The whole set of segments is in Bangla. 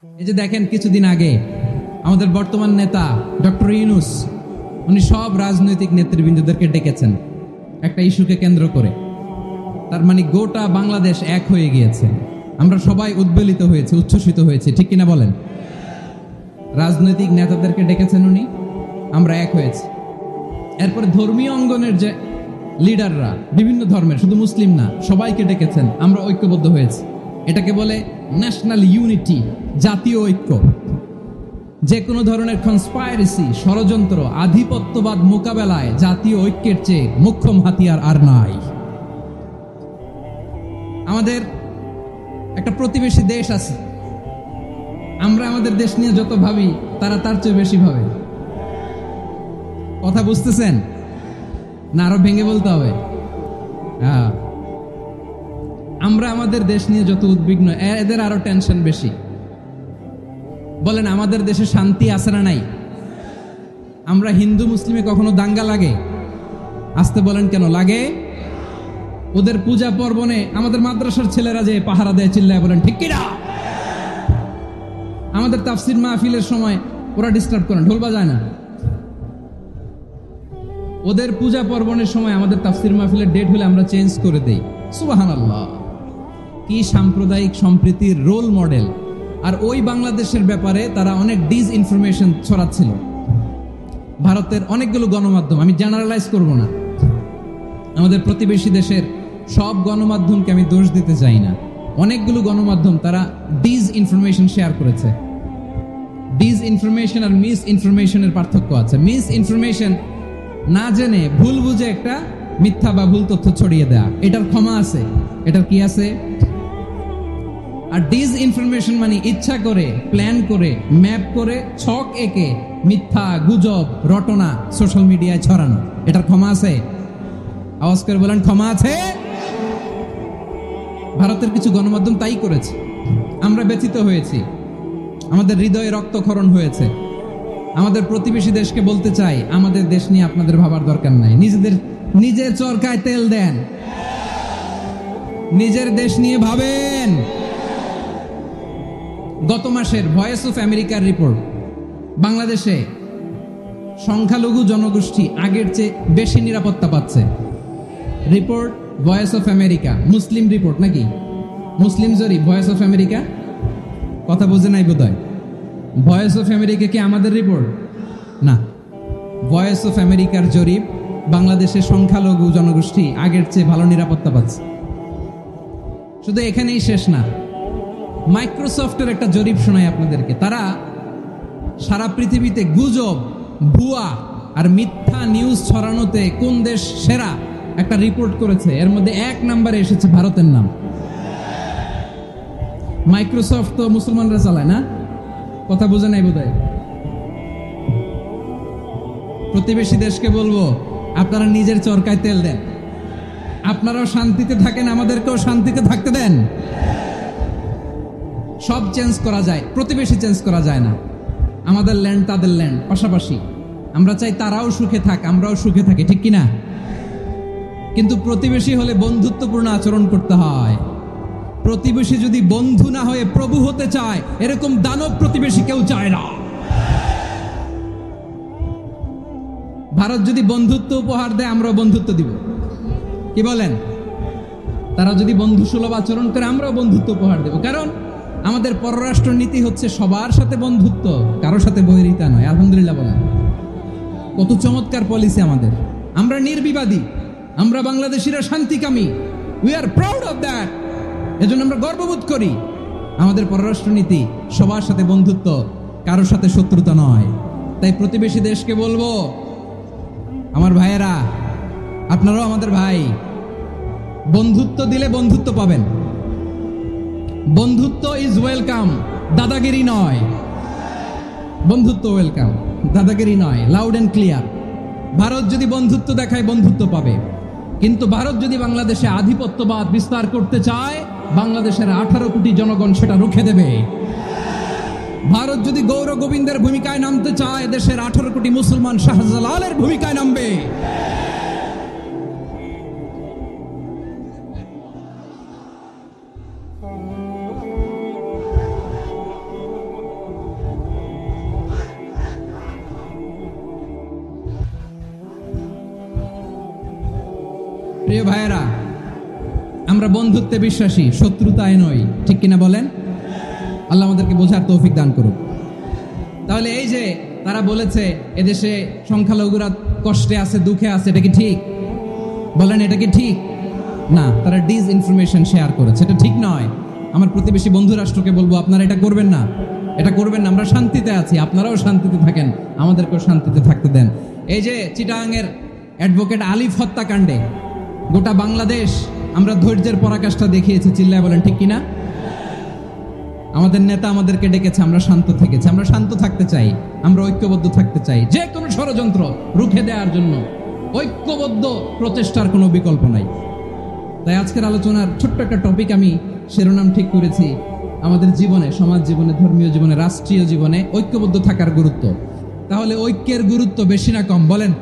এই যে দেখেন কিছুদিন আগে আমাদের বর্তমান নেতা ডক্টর ইউনূস উনি সব রাজনৈতিক নেতৃবৃন্দদেরকে ডেকেছেন একটা ইস্যুকে কেন্দ্র করে। তার মানে গোটা বাংলাদেশ এক হয়ে গিয়েছে, আমরা সবাই উদ্বেলিত হয়েছে, উচ্ছ্বসিত হয়েছে, ঠিক কিনা বলেন? রাজনৈতিক নেতাদেরকে ডেকেছেন উনি, আমরা এক হয়েছি। এরপরে ধর্মীয় অঙ্গনের যে লিডাররা বিভিন্ন ধর্মের, শুধু মুসলিম না, সবাইকে ডেকেছেন, আমরা ঐক্যবদ্ধ হয়েছি। এটাকে বলে ন্যাশনাল ইউনিটি, জাতীয় ঐক্য। যে কোনো ধরনের কনস্পাইরেসি, ষড়যন্ত্র, আধিপত্যবাদ মোকাবেলায় জাতীয় ঐক্যের চেয়ে মোক্ষম হাতিয়ার আর নাই। আমাদের একটা প্রতিবেশী দেশ আছে, আমরা আমাদের দেশ নিয়ে যত ভাবি তারা তার চেয়ে বেশি ভাবে। কথা বুঝতেছেন না? আরো ভেঙে বলতে হবে। আমরা আমাদের দেশ নিয়ে যত উদ্বিগ্ন, এদের আরো টেনশন বেশি। বলেন, আমাদের দেশে শান্তি আছে না নাই? আমরা হিন্দু মুসলিমে কখনো দাঙ্গা লাগে? আসতে বলেন, কেন লাগে? ওদের পূজা পর্বণে আমাদের মাদ্রাসার ছেলেরা যে পাহারা দেয়, চিল্লায় বলেন ঠিক কিনা? আমাদের তাফসির মাহফিলের সময় ওরা ডিস্টার্ব করে, ঢোল বাজায় না। ওদের পূজা পর্বণের সময় আমাদের তাফসির মাহফিলের ডেট হলে আমরা চেঞ্জ করে দেই। সুবহানাল্লাহ, কি সাম্প্রদায়িক সম্প্রীতির রোল মডেল। আর ওই বাংলাদেশের ব্যাপারে তারা অনেক ডিসইনফরমেশন ছড়াচ্ছিল। ভারতের অনেকগুলো গণমাধ্যম, আমি জেনারেলাইজ করব না, আমাদের প্রতিবেশী দেশের সব গণমাধ্যমকে আমি দোষ দিতে চাই না, অনেকগুলো গণমাধ্যম তারা ডিসইনফরমেশন শেয়ার করেছে। ডিসইনফরমেশন আর মিস ইনফরমেশনের পার্থক্য আছে। মিস ইনফরমেশন না জেনে ভুল বুঝে একটা মিথ্যা বা ভুল তথ্য ছড়িয়ে দেয়া, এটার ক্ষমা আছে, এটার কি আছে? আর ডিসইনফরমেশন মানে ইচ্ছা করে, প্ল্যান করে, ম্যাপ করে, ছক এঁকে মিথ্যা, গুজব, রটনা সোশ্যাল মিডিয়ায় ছড়ানো, এটার ক্ষমা আছে? আওয়াজ করে বলেন, ক্ষমা আছে? ভারতের কিছু গণমাধ্যম তাই করেছে, আমরা ব্যথিত হয়েছি, আমাদের হৃদয়ে রক্তক্ষরণ হয়েছে। আমাদের প্রতিবেশী দেশকে বলতে চাই, আমাদের দেশ নিয়ে আপনাদের ভাবার দরকার নাই, নিজের চরকায় তেল দেন, নিজের দেশ নিয়ে ভাবেন। গত মাসের ভয়েস অফ আমেরিকার রিপোর্ট, বাংলাদেশে সংখ্যালঘু জনগোষ্ঠী আগের চেয়ে বেশি নিরাপত্তা পাচ্ছে। Report voice of America, Muslim report নাকি? মুসলিম জরিপ, ভয়েস অফ আমেরিকা। কথা বোঝে নাই বোধহয়। ভয়েস অফ আমেরিকা কি আমাদের রিপোর্ট? না, ভয়েস অফ আমেরিকার জরিপ, বাংলাদেশের সংখ্যালঘু জনগোষ্ঠী আগের চেয়ে ভালো নিরাপত্তা পাচ্ছে। শুধু এখানেই শেষ না, মাইক্রোসফটের একটা জরিপ শোনায় আপনাদেরকে। তারা সারা পৃথিবীতে গুজব, ভুয়া আর মিথ্যা নিউজ ছড়ানোতে কোন দেশ সেরা একটা রিপোর্ট করেছে, এর মধ্যে 1 নম্বরে এসেছে ভারতের নাম। মাইক্রোসফট তো মুসলমানরা চালায় না? কথা বোঝে নাই বোধহয়। প্রতিবেশী দেশকে বলবো, আপনারা নিজের চরকায় তেল দেন, আপনারাও শান্তিতে থাকেন, আমাদেরকেও শান্তিতে থাকতে দেন। সব চেঞ্জ করা যায়, প্রতিবেশী চেঞ্জ করা যায় না। আমাদের ল্যান্ড তাদের ল্যান্ড, পাশাপাশি। আমরা চাই তারাও সুখে থাক, আমরাও সুখে থাকি, ঠিক কিনা? কিন্তু প্রতিবেশী হলে বন্ধুত্বপূর্ণ আচরণ করতে হয়। প্রতিবেশী যদি বন্ধু না হয়ে প্রভু হতে চায়, এরকম দানব প্রতিবেশী কেউ চায় না। ভারত যদি বন্ধুত্ব উপহার দেয়, আমরাও বন্ধুত্ব দিব, কি বলেন? তারা যদি বন্ধু সুলভ আচরণ করে, আমরাও বন্ধুত্ব উপহার দেব। কারণ আমাদের পররাষ্ট্র নীতি হচ্ছে সবার সাথে বন্ধুত্ব, কারোর সাথে বৈরিতা নয়। আলহামদুলিল্লাহ বলেন, কত চমৎকার পলিসি আমাদের। আমরা নির্বিবাদী, আমরা বাংলাদেশিরা শান্তিকামী, we are proud of that. এজন্য আমরা গর্ববোধ করি। আমাদের পররাষ্ট্র নীতি সবার সাথে বন্ধুত্ব, কারোর সাথে শত্রুতা নয়। তাই প্রতিবেশী দেশকে বলবো, আমার ভাইয়েরা, আপনারাও আমাদের ভাই, বন্ধুত্ব দিলে বন্ধুত্ব পাবেন। বন্ধুত্ব ইজ ওয়েলকাম, দাদাগিরি নয়। বন্ধুত্ব ওয়েলকাম, দাদাগিরি নয়, লাউড এন্ড ক্লিয়ার। ভারত যদি বন্ধুত্ব দেখায়, বন্ধুত্ব পাবে। কিন্তু ভারত যদি বাংলাদেশে আধিপত্যবাদ বিস্তার করতে চায়, বাংলাদেশের 18 কোটি জনগণ সেটা রুখে দেবে। ভারত যদি গৌর গোবিন্দের ভূমিকায় নামতে চায়, দেশের 18 কোটি মুসলমান শাহজালালের ভূমিকায় নামবে। প্রিয় ভাইয়েরা, আমরা বন্ধুত্বে বিশ্বাসী, শত্রুতায় নই, ঠিক কিনা বলেন? আল্লাহ আমাদেরকে বোঝার তৌফিক দান করুক। তাহলে এই যে তারা বলেছে এদেশে সংখ্যালঘুরা কষ্টে আছে, দুঃখে আছে, এটা কি ঠিক? বলেন, এটা কি ঠিক? না, তারা ডিস ইনফরমেশন শেয়ার করেছে, এটা ঠিক নয়। আমার প্রতিবেশী বন্ধু রাষ্ট্রকে বলবো, আপনারা এটা করবেন না, এটা করবেন না। আমরা শান্তিতে আছি, আপনারাও শান্তিতে থাকেন, আমাদেরকেও শান্তিতে থাকতে দেন। এই যে চিটাগাংয়ের অ্যাডভোকেট আলিফ হত্যাকাণ্ডে গোটা বাংলাদেশ আমরা ধৈর্যের পরাকাষ্ঠা দেখিয়েছি, চিল্লায় বলেন ঠিক কিনা? আমাদের নেতা আমাদেরকে ডেকেছে, আমরা শান্ত থেকেছি। আমরা শান্ত থাকতে চাই, আমরা ঐক্যবদ্ধ থাকতে চাই। যে কোনো ষড়যন্ত্র রুখে দেওয়ার জন্য ঐক্যবদ্ধ প্রচেষ্টার কোনো বিকল্প নাই। তাই আজকের আলোচনার ছোট্ট একটা টপিক আমি শিরোনাম ঠিক করেছি, আমাদের জীবনে, সমাজ জীবনে, ধর্মীয় জীবনে, রাষ্ট্রীয় জীবনে ঐক্যবদ্ধ থাকার গুরুত্ব। তাহলে ঐক্যের গুরুত্ব বেশি না কম? বলেন,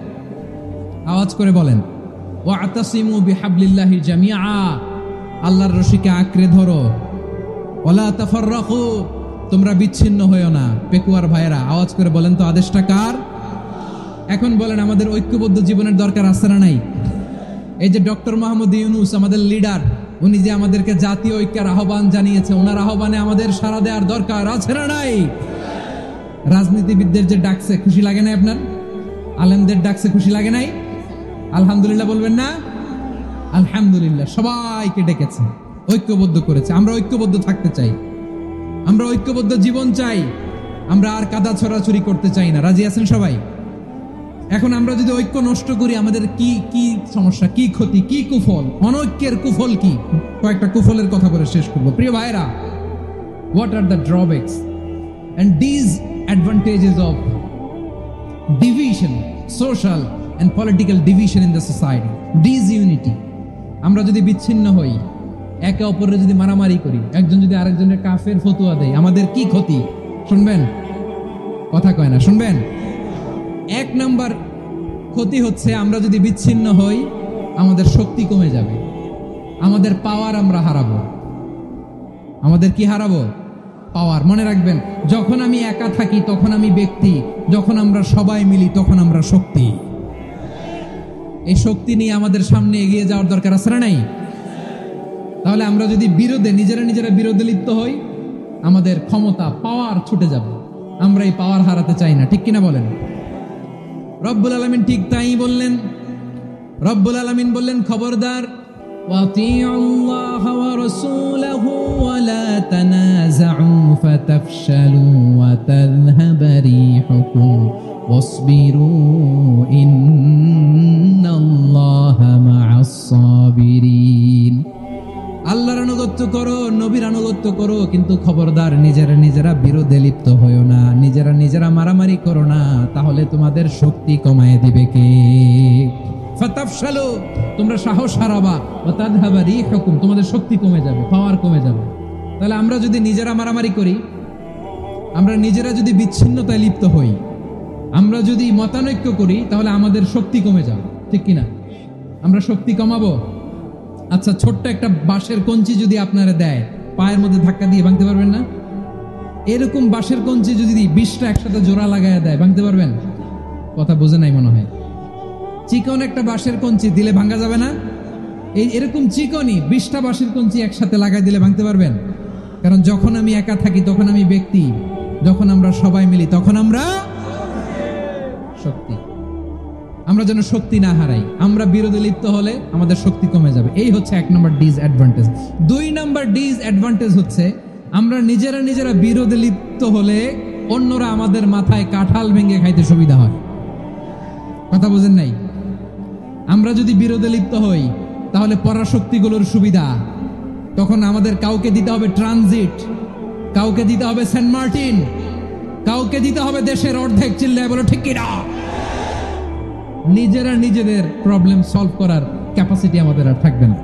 আওয়াজ করে বলেন। ওয়াতাসিমু বিহাবলিল্লাহি জামিআ, আল্লাহর রশিকে আঁকড়ে ধরো। ওয়ালা তাফাররাকু, তোমরা বিচ্ছিন্ন হয়ো না। পেকুয়ার ভাইয়েরা আওয়াজ করে বলেন তো, আদেশটা কার? এখন বলেন, আমাদের ঐক্যবদ্ধ জীবনের দরকার আছে না নাই? এই যে ডক্টর মোহাম্মদ ইউনূস আমাদের লিডার, উনি যে আমাদেরকে জাতীয় ঐক্যের আহ্বান জানিয়েছে, ওনার আহ্বানে আমাদের সাড়া দেওয়ার দরকার আছে না নাই? রাজনীতিবিদদের যে ডাকছে, খুশি লাগে নাই আপনার? আলেমদের ডাকছে, খুশি লাগে নাই? আলহামদুলিল্লাহ বলবেন না? আলহামদুলিল্লাহ, সবাইকে ডেকেছে, ঐক্যবদ্ধ করেছে। আমরা ঐক্যবদ্ধ থাকতে চাই, আমরা ঐক্যবদ্ধ জীবন চাই, আমরা আর কাদা ছড়াছড়ি করতে চাই না। রাজি আছেন সবাই? এখন আমরা যদি ঐক্য নষ্ট করি, আমাদের কি কি সমস্যা, কি ক্ষতি, কি কুফল? অনৈক্যের কুফল কি? কয়েকটা কুফলের কথা বলে শেষ করব। প্রিয় ভাইরা, what are the drawbacks and disadvantages of division, social and political division in the society? Disunity, আমরা যদি বিচ্ছিন্ন হই, একে অপরের যদি মারামারি করি, একজন যদি আরেকজনের কাফের ফতোয়া দেয়, আমাদের কি ক্ষতি? শুনবেন? কথা কয় না, শুনবেন? এক নাম্বার ক্ষতি হচ্ছে, আমরা যদি বিচ্ছিন্ন হই, আমাদের শক্তি কমে যাবে, আমাদের পাওয়ার আমরা হারাবো। আমাদের কি হারাবো? পাওয়ার। মনে রাখবেন, যখন আমি একা থাকি তখন আমি ব্যক্তি, যখন আমরা সবাই মিলি তখন আমরা শক্তি। এই শক্তি নিয়ে আমাদের সামনে এগিয়ে যাওয়ার দরকার আছে না নাই? তাহলে আমরা যদি বিরোধে, নিজেরা বিরোধে লিপ্ত হই, আমাদের ক্ষমতা, পাওয়ার ছুটে যাবে। আমরা এই পাওয়ার হারাতে চাই না, ঠিক কিনা বলেন? রব্বুল আলামিন ঠিক তাই বললেন। রব্বুল আলামিন বললেন, খবরদার, ওয়াতিউল্লাহ ওয়া রাসূলাহু ওয়া লা তানাযাউ ফাতাফশালু ওয়া তাযহাবা রিহুকুম ওয়াসবিরু ইন্নাল্লাহা মা'আস সাবিরিন। আল্লাহর আনুগত্য করো, নবীর আনুগত্য করো, কিন্তু খবরদার নিজেরা বিরোধে লিপ্ত হয়ো না, নিজেরা মারামারি করো না, তাহলে তোমাদের শক্তি কমায় দিবে কে? ফাতাফশালু, তোমরা সাহস হারাবা, ওয়া তাযহাবা রিহুকুম, তোমাদের শক্তি কমে যাবে, পাওয়ার কমে যাবে। তাহলে আমরা যদি নিজেরা মারামারি করি, আমরা নিজেরা যদি বিচ্ছিন্নতায় লিপ্ত হই, আমরা যদি মতানৈক্য করি, তাহলে আমাদের শক্তি কমে যাবে, ঠিক কিনা? আমরা শক্তি কমাবো। আচ্ছা, ছোট্ট একটা বাঁশের কঞ্চি যদি আপনারা দেয়, পায়ের মধ্যে ধাক্কা দিয়ে ভাঙতে পারবেন না? এরকম বাঁশের কঞ্চি যদি 20টা একসাথে জোড়া লাগায় দেয়, ভাঙতে পারবেন? কথা বোঝে নাই মনে হয়। চিকন একটা বাঁশের কঞ্চি দিলে ভাঙা যাবে না? এরকম চিকনই 20টা বাঁশের কঞ্চি একসাথে লাগাই দিলে ভাঙতে পারবেন? কারণ যখন আমি একা থাকি তখন আমি ব্যক্তি, যখন আমরা সবাই মিলি তখন আমরা শক্তি। আমরা যেন শক্তি না হারাই। আমরা বিরোধে লিপ্ত হলে আমাদের শক্তি কমে যাবে। এই হচ্ছে 1 নম্বর ডিসঅ্যাডভান্টেজ। 2 নম্বর ডিসঅ্যাডভান্টেজ হচ্ছে, আমরা নিজেরা বিরোধে লিপ্ত হলে অন্যরা আমাদের মাথায় কাঁঠাল ভেঙে খাইতে সুবিধা হয়। কথা বুঝেন নাই? আমরা যদি বিরোধে লিপ্ত হই, তাহলে পরাশক্তিগুলোর সুবিধা, তখন আমাদের কাউকে দিতে হবে ট্রানজিট, কাউকে দিতে হবে সেন্ট মার্টিন, কাউকে দিতে হবে দেশের অর্ধেক। চিল্লায় বলো ঠিক কিনা? নিজেদের প্রবলেম সলভ করার ক্যাপাসিটি আমাদের আর থাকবে না।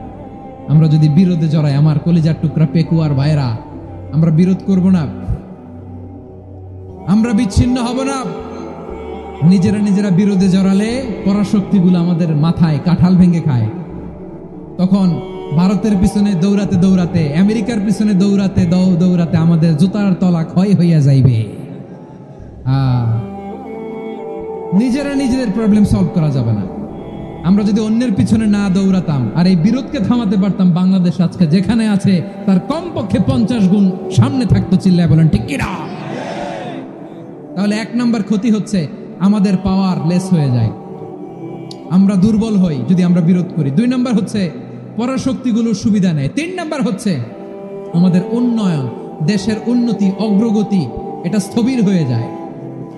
আমরা যদি বিরোধে জড়াই, আমার কলিজার টুকরা পেকুয়ার ভাইরা, আমরা বিরোধ করব না, আমরা বিচ্ছিন্ন হব না। নিজেরা বিরোধে জড়ালে পরাশক্তিগুলো আমাদের মাথায় কাঁঠাল ভেঙে খায়। তখন ভারতের পিছনে দৌড়াতে, আমেরিকার পিছনে দৌড়াতে আমাদের জুতার তলা ক্ষয় হইয়া যাইবে। নিজেদের প্রবলেম সলভ করা যাবে না। আমরা যদি অন্যের পিছনে না দৌড়াতাম আর এই বিরোধকে থামাতে পারতাম, বাংলাদেশ আজকে যেখানে আছে তার কমপক্ষে 50 গুণ সামনে থাকতো। চিল্লায় বলেন ঠিক কিনা? তাহলে 1 নাম্বার ক্ষতি হচ্ছে আমাদের পাওয়ার লেস হয়ে যায়, আমরা দুর্বল হই যদি আমরা বিরোধ করি। 2 নাম্বার হচ্ছে পরাশক্তিগুলোর সুবিধা নেয়। 3 নাম্বার হচ্ছে আমাদের উন্নয়ন, দেশের উন্নতি, অগ্রগতি এটা স্থবির হয়ে যায়,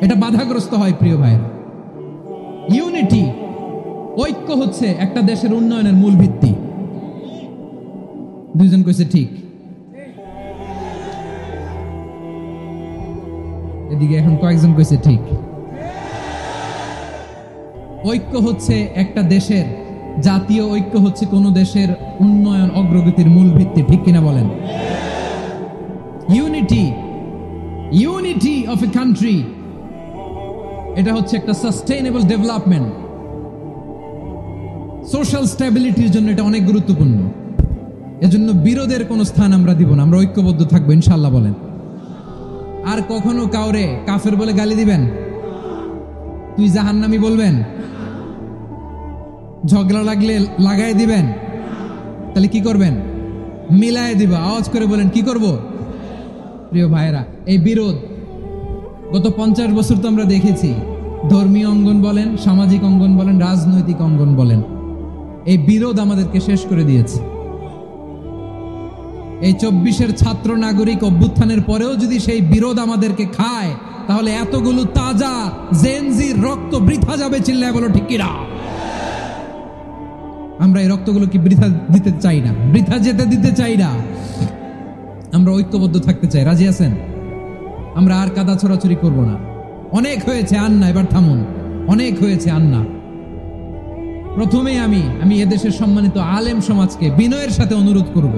এটা বাধাগ্রস্ত হয়। প্রিয় ভাইয়েরা, ইউনিটি, ঐক্য হচ্ছে একটা দেশের উন্নয়নের মূল ভিত্তি। 2 জন কইছে ঠিক, এদিকে এখন কয়েকজন কইছে ঠিক। ঐক্য হচ্ছে একটা দেশের, জাতীয় ঐক্য হচ্ছে কোন দেশের উন্নয়ন অগ্রগতির মূল ভিত্তি, ঠিক কিনা বলেন? ইউনিটি অফ এ কান্ট্রি, এটা হচ্ছে একটা সাস্টেইনেবল ডেভেলপমেন্ট, সোশ্যাল স্ট্যাবিলিটির জন্য এটা অনেক গুরুত্বপূর্ণ। এজন্য বিরোধের কোনো স্থান আমরা দিব না, আমরা ঐক্যবদ্ধ থাকবো ইনশাআল্লাহ বলেন। আর কখনো কাউরে কাফের বলে গালি দিবেন, তুই জাহান্নামী বলবেন, ঝগড়া লাগলে লাগাই দিবেন, তাহলে কি করবেন? মিলায় দিব। আওয়াজ করে বলেন কি করব? প্রিয় ভাইয়েরা, এই বিরোধ গত 50 বছর তো আমরা দেখেছি, ধর্মীয় অঙ্গন বলেন, সামাজিক অঙ্গন বলেন, রাজনৈতিক অঙ্গন বলেন, এই বিরোধ আমাদেরকে শেষ করে দিয়েছে। এই 24-এর ছাত্র নাগরিক অভ্যুত্থানের পরেও যদি সেই বিরোধ আমাদেরকে খায়, তাহলে এতগুলো তাজা জেনজির রক্ত বৃথা যাবে। চিল্লায় বলো ঠিক কিনা? আমরা এই রক্তগুলো কি বৃথা দিতে চাই না, বৃথা যেতে দিতে চাই না। আমরা ঐক্যবদ্ধ থাকতে চাই। রাজি আছেন? আমরা আর কাদা ছড়াছড়ি করব না। অনেক হয়েছে, আন্না, এবার থামুন। অনেক হয়েছে, আন্না। প্রথমেই আমি এদেশের সম্মানিত আলেম সমাজকে বিনয়ের সাথে অনুরোধ করব,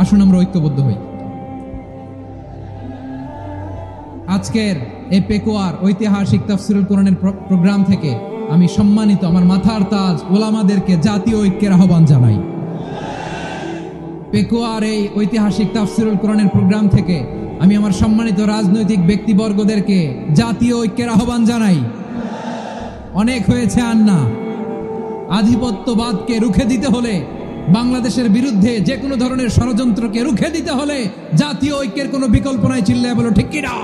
আসুন আমরা ঐক্যবদ্ধ হই। আজকের এই পেকুয়ার ঐতিহাসিক তাফসীরুল কোরআনের প্রোগ্রাম থেকে আমি সম্মানিত আমার মাথার তাজ ওলামাদেরকে জাতীয় ঐক্যের আহ্বান জানাই। পেকুয়ার এই ঐতিহাসিক তাফসীরুল কোরআনের প্রোগ্রাম থেকে আমি আমার সম্মানিত রাজনৈতিক ব্যক্তিবর্গদেরকে জাতীয় ঐক্যের আহ্বান জানাই। অনেক হয়েছে, আন্না। আধিপত্যবাদকে রুখে দিতে হলে, বাংলাদেশের বিরুদ্ধে যে কোনো ধরনের ষড়যন্ত্রকে রুখে দিতে হলে জাতীয় ঐক্যের কোনো বিকল্প নাই। চিল্লায় বলো ঠিক কিনা?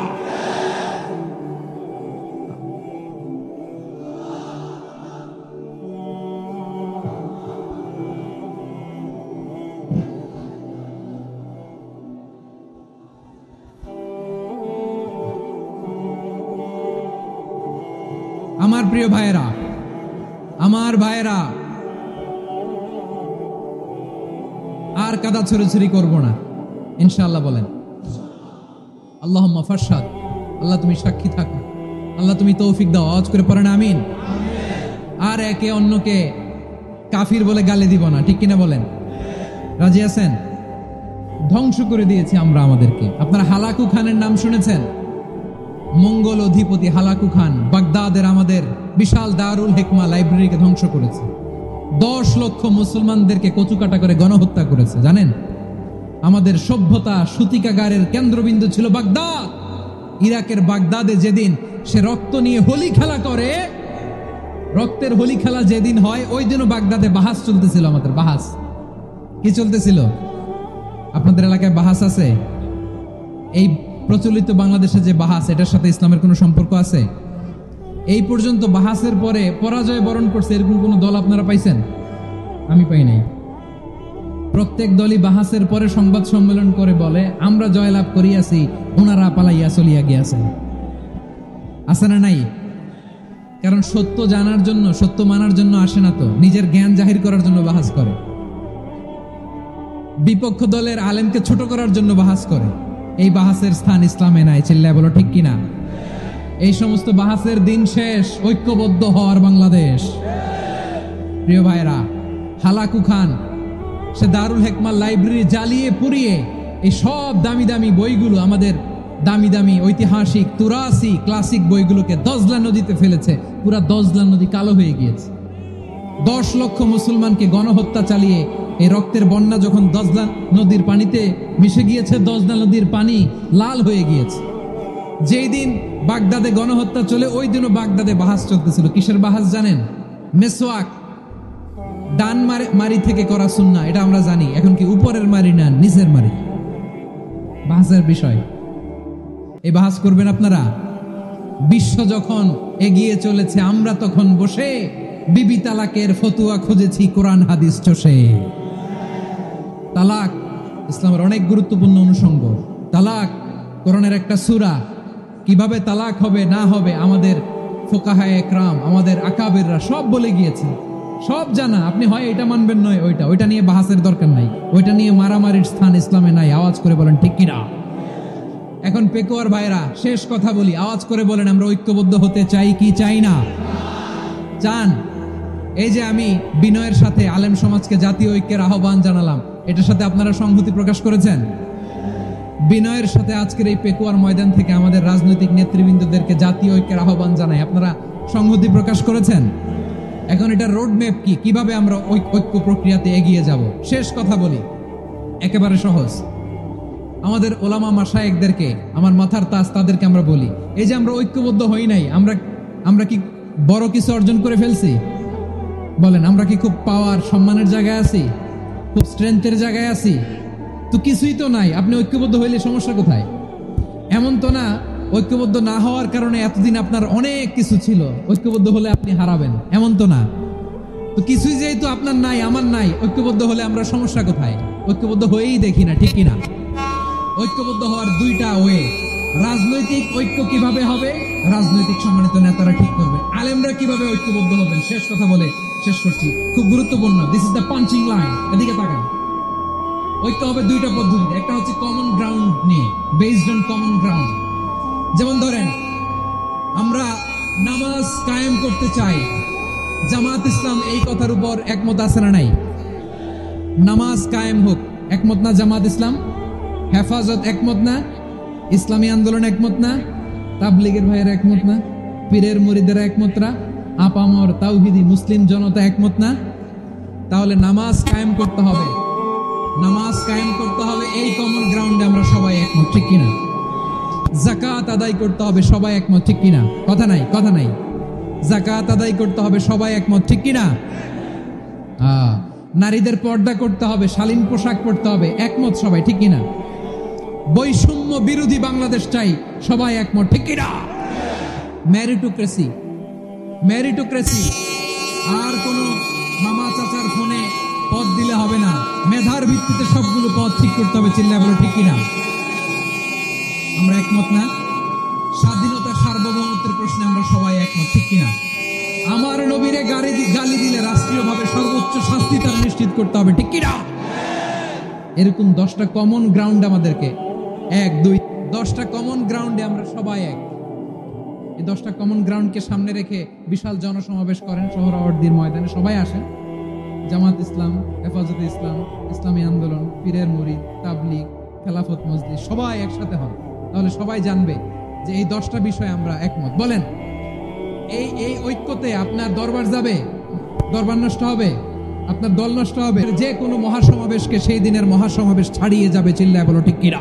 আমার প্রিয় ভাইয়েরা, আমার ভাইয়েরা, আর কাদা ছড়াছড়ি করব না ইনশাআল্লাহ বলেন। আল্লাহুম্মা ফারশাদ, আল্লাহ তুমি সাক্ষী থাকো, আল্লাহ তুমি তৌফিক দাও। আওয়াজ করে পড়েন আমিন। আর একে অন্যকে কাফির বলে গালি দিব না, ঠিক কিনা বলেন? রাজি আছেন? ধ্বংস করে দিয়েছি আমরা আমাদেরকে। আপনারা হালাকু খানের নাম শুনেছেন? মঙ্গল অধিপতি হালাকু খান বাগদাদের আমাদের বিশাল দারুল হিকমা লাইব্রেরিকে ধ্বংস করেছে। 10 লক্ষ মুসলমানদেরকে কচুকাটা করে গণহত্যা করেছে। জানেন, আমাদের সভ্যতা সূতিকাগারের কেন্দ্রবিন্দু ছিল বাগদাদ। ইরাকের বাগদাদে যেদিন সে রক্ত নিয়ে হোলি খেলা করে, রক্তের হোলি খেলা যেদিন হয়, ওই দিনও বাগদাদে বাহাস চলতেছিল। আমাদের বাহাস কি চলতেছিল? আপনাদের এলাকায় বাহাস আছে? এই প্রচলিত বাংলাদেশে যে বাহাস, এটার সাথে ইসলামের কোনো সম্পর্ক আছে? এই পর্যন্ত বাহাসের পরে পরাজয় বরণ করছে এরকম কোন দল আপনারা পাইছেন? আমি পাই নাই। প্রত্যেক দলই বাহাসের পরে সংবাদ সম্মেলন করে বলে, আমরা জয়লাভ করিয়াছি, ওনারা পালাইয়া চলিয়া গিয়াছেন। আছে না নাই? কারণ সত্য জানার জন্য, সত্য মানার জন্য আসে না তো, নিজের জ্ঞান জাহির করার জন্য বাহাস করে। বিপক্ষ দলের আলেমকে ছোট করার জন্য বাহাস করে। এই বাহাসের স্থান ইসলামে নাই। চিল্লায় বলো ঠিক কিনা? এই সমস্ত বাহাসের দিন শেষ, ঐক্যবদ্ধ হওয়ার বাংলাদেশ। প্রিয় ভাইরা, হালাকু খান সে দারুল হিকমা লাইব্রেরি জ্বালিয়ে পুড়িয়ে এই সব দামি দামি বইগুলো, আমাদের দামি দামি ঐতিহাসিক তুরাসি ক্লাসিক বইগুলোকে দজলা নদীতে ফেলেছে। পুরা দজলা নদী কালো হয়ে গিয়েছে। 10 লক্ষ মুসলমানকে গণহত্যা চালিয়ে এই রক্তের বন্যা যখন দজলা নদীর পানিতে মিশে গিয়েছে, দজলা নদীর পানি লাল হয়ে গিয়েছে। যেই দিন বাগদাদে গণহত্যা চলে, ওই দিনও বাগদাদে বাহাস চলতেছিল। কিসের বাহাস জানেন? মেসওয়াক, ডান মারি থেকে করা সুন্নাহ, এটা আমরা জানি। এখন কি উপরের মারি না নিচের মারি? বাহাসের বিষয়। এই বাহাস করবেন আপনারা। বিশ্ব যখন এগিয়ে চলেছে, আমরা তখন বসে বিবি তালাকের ফতুয়া খুঁজেছি কোরআন হাদিস চষে। তালাক ইসলামের অনেক গুরুত্বপূর্ণ অনুষঙ্গ। তালাক কোরআনের একটা সূরা। কিভাবে তালাক হবে না হবে আমাদের ফুকাহায়ে একরাম, আমাদের আকাবেররা সব বলে গিয়েছে, সব জানা। আপনি হয় এটা মানবেন নয় ওইটা নিয়ে বাহাসের দরকার নাই, ওইটা নিয়ে মারামারির স্থান ইসলামে নাই। আওয়াজ করে বলেন ঠিক কিনা? এখন পেকুয়ার ভাইরা, শেষ কথা বলি, আওয়াজ করে বলেন আমরা ঐক্যবদ্ধ হতে চাই কি চাই না? চান? এই যে আমি বিনয়ের সাথে আলেম সমাজকে জাতীয় ঐক্যের আহ্বান জানালাম, এটার সাথে আপনারা সংহতি প্রকাশ করেছেন? বিনয়ের সাথে আজকের এই পেকুয়ার ময়দান থেকে আমাদের রাজনৈতিক নেতৃবৃন্দদেরকে জাতীয় ঐক্যের আহ্বান জানাই, আপনারা সংহতি প্রকাশ করেছেন? এখন এটা রোড ম্যাপ কি, কিভাবে আমরা ঐক্য প্রক্রিয়াতে এগিয়ে যাব? শেষ কথা বলি, একেবারে সহজ। আমাদের ওলামা মাশায়েখদেরকে, আমার মাথার তাজ, তাদেরকে আমরা বলি, এই যে আমরা ঐক্যবদ্ধ হই নাই, আমরা কি বড় কিছু অর্জন করে ফেলছি? বলেন, আমরা কি খুব পাওয়ার সম্মানের জায়গায় আছি? খুব স্ট্রেংথের জায়গায় আছি? তো কিছুই তো নাই। আপনি ঐক্যবদ্ধ হইলে সমস্যা কোথায়? এমন তো না ঐক্যবদ্ধ না হওয়ার কারণে এতদিন আপনার অনেক কিছু ছিল, ঐক্যবদ্ধ হলে আপনি হারাবেন, এমন তো না। তো কিছুই যেহেতু আপনার নাই, আমার নাই, ঐক্যবদ্ধ হলে আমরা সমস্যা কোথায়? ঐক্যবদ্ধ হয়েই দেখি না, ঠিক কিনা? ঐক্যবদ্ধ হওয়ার দুইটা ওয়ে। রাজনৈতিক ঐক্য কিভাবে হবে? রাজনৈতিক সম্মানিত নেতারা ঠিক করবে। আলেমরা কিভাবে ঐক্যবদ্ধ হবেন? শেষ কথা বলে শেষ করছি, খুব গুরুত্বপূর্ণ। This is the punching line. এদিকে তাকান। ঐক্য হবে দুইটা পদ্ধতিতে। একটা হচ্ছে কমন গ্রাউন্ড নিয়ে, বেসড অন কমন গ্রাউন্ড। যেমন ধরেন, আমরা নামাজ কায়েম করতে চাই, জামাত ইসলাম এই কথার উপর একমত আছে না নাই? নামাজ কায়েম হোক, একমত না জামাত ইসলাম? হেফাজত একমত না? ইসলামী আন্দোলন একমত না? তাবলীগের ভাইয়েরা একমত না? পীরের মুরিদেরা একমত না? আপামর তাওহীদি মুসলিম জনতা একমত না? তাহলে নামাজ কায়েম করতে হবে, নামাজ কায়েম করতে হবে এই কমন গ্রাউন্ডে আমরা সবাই একমত, ঠিক কিনা? যাকাত আদায় করতে হবে, সবাই একমত, ঠিক কিনা? কথা নাই, কথা নাই। যাকাত আদায় করতে হবে, সবাই একমত, ঠিক কিনা? নারীদের পর্দা করতে হবে, শালীন পোশাক পরতে হবে, একমত সবাই, ঠিক কিনা? বৈষম্য বিরোধী বাংলাদেশ চাই, সবাই একমত, ঠিক কিনা? Meritocracy, meritocracy. আর কোন মামা চাচার ফোনে পদ দিলে হবে না, মেধার ভিত্তিতে সবগুলো পদ ঠিক করতে হবে। চিল্লায় বলো ঠিক কিনা? আমরা একমত না? স্বাধীনতা সার্বভৌমত্বের প্রশ্নে আমরা সবাই একমত, ঠিক কিনা? আমার নবীরে গালি দিলে রাষ্ট্রীয়ভাবে সর্বোচ্চ শাস্তি তার নিশ্চিত করতে হবে, ঠিক কিনা? এরকম 10টা কমন গ্রাউন্ড আমাদেরকে, 1 2 10টা কমন গ্রাউন্ডে আমরা সবাই এক। এই 10টা কমন গ্রাউন্ডকে সামনে রেখে বিশাল জনসমাবেশ করেন সোহরাওয়ার্দীর ময়দানে, সবাই আসেন। জামাত ইসলাম, হেফাজতে ইসলাম, ইসলামী আন্দোলন, পীরের মুরিদ, তাবলীগ, খেলাফত মজলিস, সবাই একসাথে হন। তাহলে সবাই জানবে যে এই 10টা বিষয়ে আমরা একমত। বলেন, এই ঐক্যতে আপনার দরবার যাবে? দরবার নষ্ট হবে? আপনার দল নষ্ট হবে? যে কোনো মহাসমাবেশকে সেই দিনের মহাসমাবেশ ছাড়িয়ে যাবে। চিল্লায় বলো ঠিক কিনা?